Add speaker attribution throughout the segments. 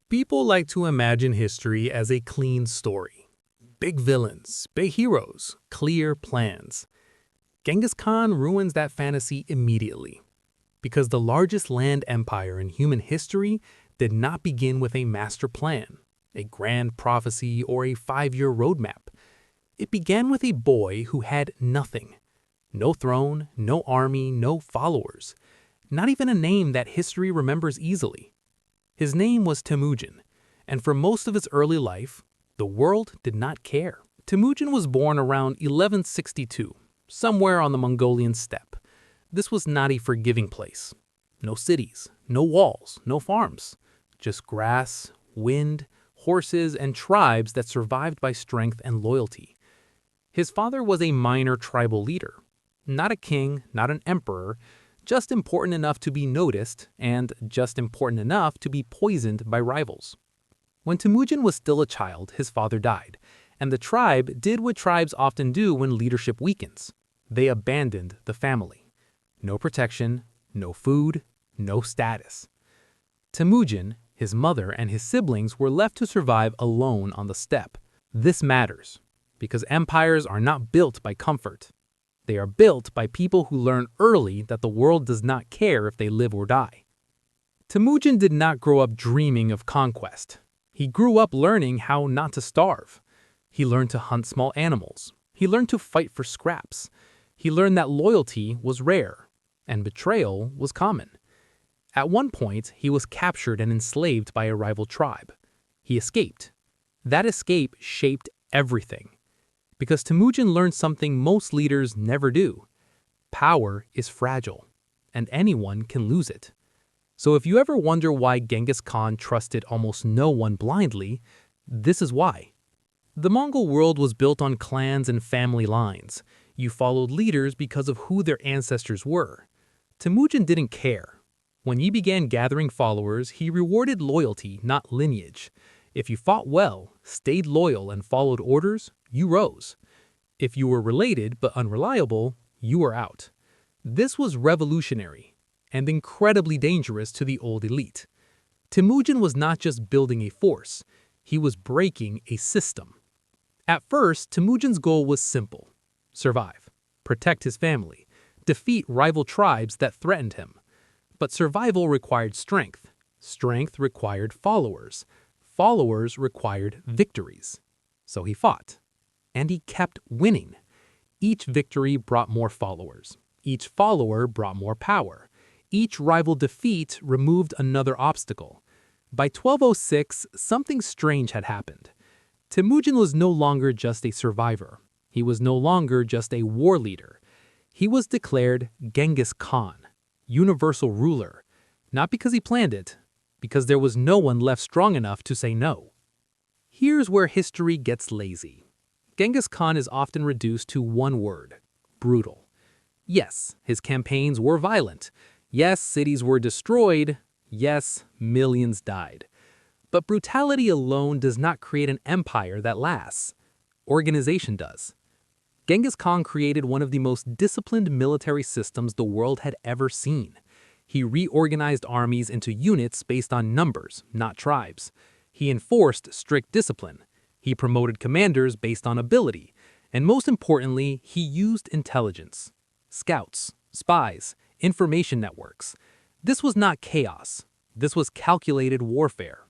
Speaker 1: People like to imagine history as a clean story. Big villains, big heroes, clear plans. Genghis Khan ruins that fantasy immediately. Because the largest land empire in human history did not begin with a master plan, a grand prophecy, or a 5-year roadmap. It began with a boy who had nothing. No throne, no army, no followers. Not even a name that history remembers easily. His name was Temujin, and for most of his early life, the world did not care. Temujin was born around 1162, somewhere on the Mongolian steppe. This was not a forgiving place. No cities, no walls, no farms. Just grass, wind, horses, and tribes that survived by strength and loyalty. His father was a minor tribal leader. Not a king, not an emperor, just important enough to be noticed and just important enough to be poisoned by rivals. When Temujin was still a child, his father died, and the tribe did what tribes often do when leadership weakens. They abandoned the family. No protection, no food, no status. Temujin, his mother, and his siblings were left to survive alone on the steppe. This matters, because empires are not built by comfort. They are built by people who learn early that the world does not care if they live or die. Temujin did not grow up dreaming of conquest. He grew up learning how not to starve. He learned to hunt small animals. He learned to fight for scraps. He learned that loyalty was rare, and betrayal was common. At one point, he was captured and enslaved by a rival tribe. He escaped. That escape shaped everything. Because Temujin learned something most leaders never do. Power is fragile, and anyone can lose it. So if you ever wonder why Genghis Khan trusted almost no one blindly, this is why. The Mongol world was built on clans and family lines. You followed leaders because of who their ancestors were. Temujin didn't care. When he began gathering followers, he rewarded loyalty, not lineage. If you fought well, stayed loyal, and followed orders, you rose. If you were related but unreliable, you were out. This was revolutionary and incredibly dangerous to the old elite. Temujin was not just building a force, he was breaking a system. At first, Temujin's goal was simple: survive, protect his family, defeat rival tribes that threatened him. But survival required strength. Strength required followers. Followers required victories. So he fought. And he kept winning. Each victory brought more followers. Each follower brought more power. Each rival defeat removed another obstacle. By 1206, something strange had happened. Temujin was no longer just a survivor. He was no longer just a war leader. He was declared Genghis Khan, universal ruler, not because he planned it, because there was no one left strong enough to say no. Here's where history gets lazy. Genghis Khan is often reduced to one word: brutal. Yes, his campaigns were violent. Yes, cities were destroyed. Yes, millions died. But brutality alone does not create an empire that lasts. Organization does. Genghis Khan created one of the most disciplined military systems the world had ever seen. He reorganized armies into units based on numbers, not tribes. He enforced strict discipline. He promoted commanders based on ability. And most importantly, he used intelligence. Scouts, spies, information networks. This was not chaos. This was calculated warfare.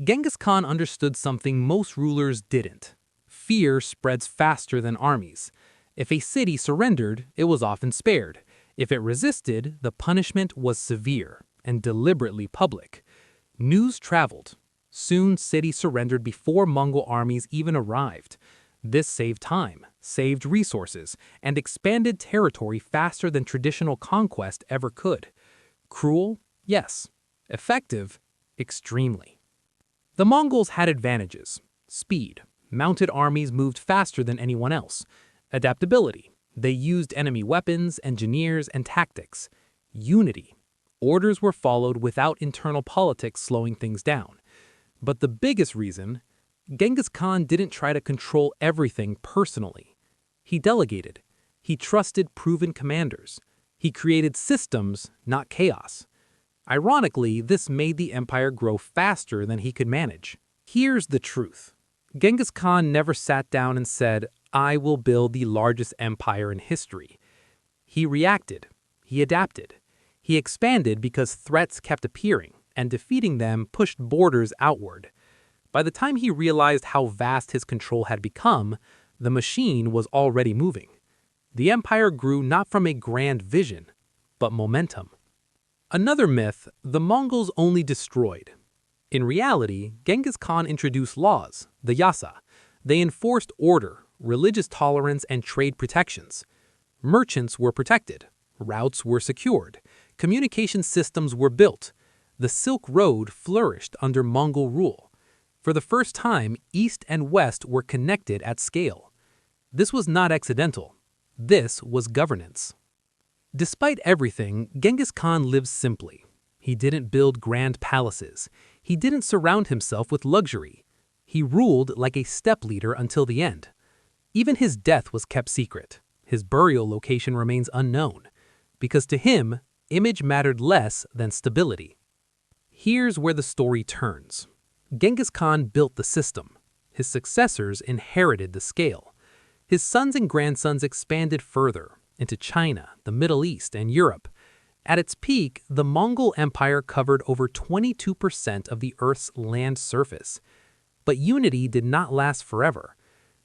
Speaker 1: Genghis Khan understood something most rulers didn't. Fear spreads faster than armies. If a city surrendered, it was often spared. If it resisted, the punishment was severe and deliberately public. News traveled. Soon, cities surrendered before Mongol armies even arrived. This saved time, saved resources, and expanded territory faster than traditional conquest ever could. Cruel? Yes. Effective? Extremely. The Mongols had advantages: speed. Mounted armies moved faster than anyone else. Adaptability. They used enemy weapons, engineers, and tactics. Unity. Orders were followed without internal politics slowing things down. But the biggest reason, Genghis Khan didn't try to control everything personally. He delegated. He trusted proven commanders. He created systems, not chaos. Ironically, this made the empire grow faster than he could manage. Here's the truth. Genghis Khan never sat down and said, "I will build the largest empire in history." He reacted. He adapted. He expanded because threats kept appearing, and defeating them pushed borders outward. By the time he realized how vast his control had become, the machine was already moving. The empire grew not from a grand vision, but momentum. Another myth, the Mongols only destroyed. In reality, Genghis Khan introduced laws, the yasa. They enforced order, religious tolerance, and trade protections. Merchants were protected. Routes were secured. Communication systems were built. The Silk Road flourished under Mongol rule. For the first time, East and West were connected at scale. This was not accidental. This was governance. Despite everything, Genghis Khan lived simply. He didn't build grand palaces. He didn't surround himself with luxury. He ruled like a steppe leader until the end. Even his death was kept secret. His burial location remains unknown, because to him, image mattered less than stability. Here's where the story turns. Genghis Khan built the system. His successors inherited the scale. His sons and grandsons expanded further into China, the Middle East, and Europe. At its peak, the Mongol Empire covered over 22% of the Earth's land surface. But unity did not last forever.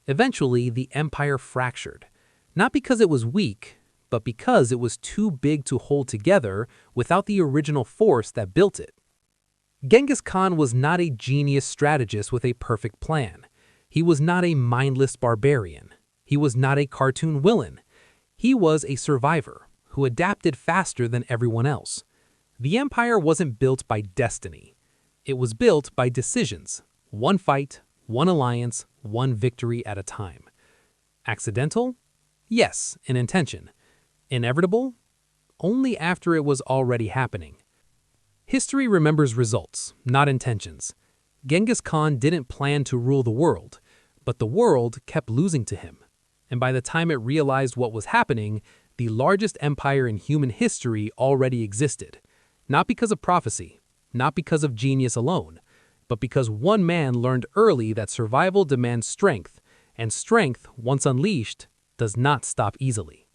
Speaker 1: Eventually, the empire fractured. Not because it was weak, but because it was too big to hold together without the original force that built it. Genghis Khan was not a genius strategist with a perfect plan. He was not a mindless barbarian. He was not a cartoon villain. He was a survivor who adapted faster than everyone else. The empire wasn't built by destiny. It was built by decisions. One fight, one alliance, one victory at a time. Accidental? Yes, in intention. Inevitable? Only after it was already happening. History remembers results, not intentions. Genghis Khan didn't plan to rule the world, but the world kept losing to him. And by the time it realized what was happening, the largest empire in human history already existed. Not because of prophecy, not because of genius alone, but because one man learned early that survival demands strength, and strength, once unleashed, does not stop easily.